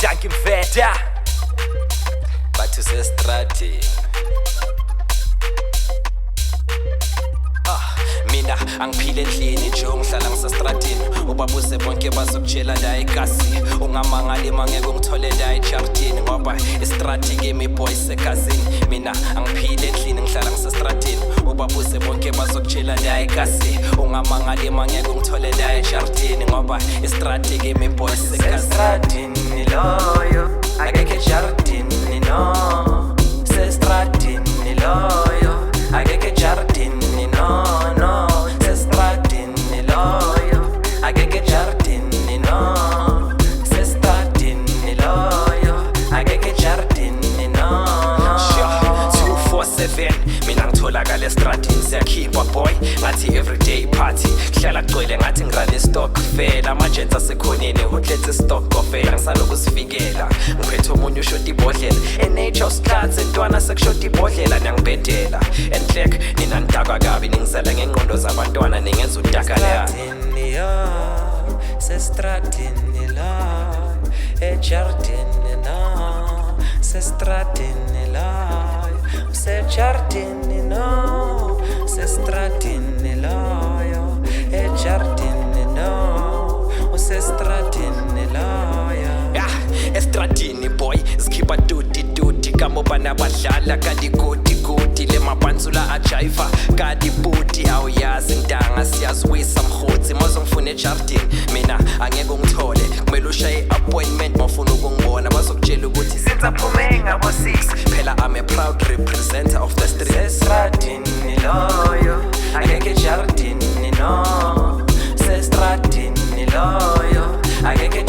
Danke mfetha bathu sestrateni. Mina angiphile endlini nje ungihlala ngisestrateni. Ubabuse bonke bazokutshela la eGasi. Ungamangali mangeke ungithole la eJardini ngoba istrati kimi boy segazini. Mina angiphile endlini ngihlala ngisestrateni. Ubabuse bonke bazokutshela la eGasi. Ungamangali mangeke ungithole la eJardini ngoba istrati kimi boy segazini. Loyo akeke eJardini no. Sestrateni loyo akeke eJardini no. Mina ngitholakala estratini siyakhipha boy ngathi everyday party. Hlala kugcwele ngathi ngirale stock fela. Amagents asekhoneni hotlethe stock kofela. Ngisalokusifikela ngiphethe omunye ushoti ibhodlela. Nature skats entwana sekushoti ibhodlela niyangibhedela. Enhlek nina nidakwa kabi ningizela ngengqondo zabantwana ningenza udakala. Sestratini la eJardini no. Sestratini la eJardini no. Sestratini loyo eJardini no. Sestratini loyo estratini boy skippa tuti kamoba nabadlala kanti gudi le mapansula ajiva kanti buti awuyazi ntanga siyazwisa mkhotsi mazongifuna eJardini. Mina angeke ungithole kumele ushaye appointment mafuna ukungibona bazokutshela ukuthi senzaphume ngabo 6 phela I'm a proud representative of the street. Sestratini loyo akeke eJardini no. Sestratini loyo akeke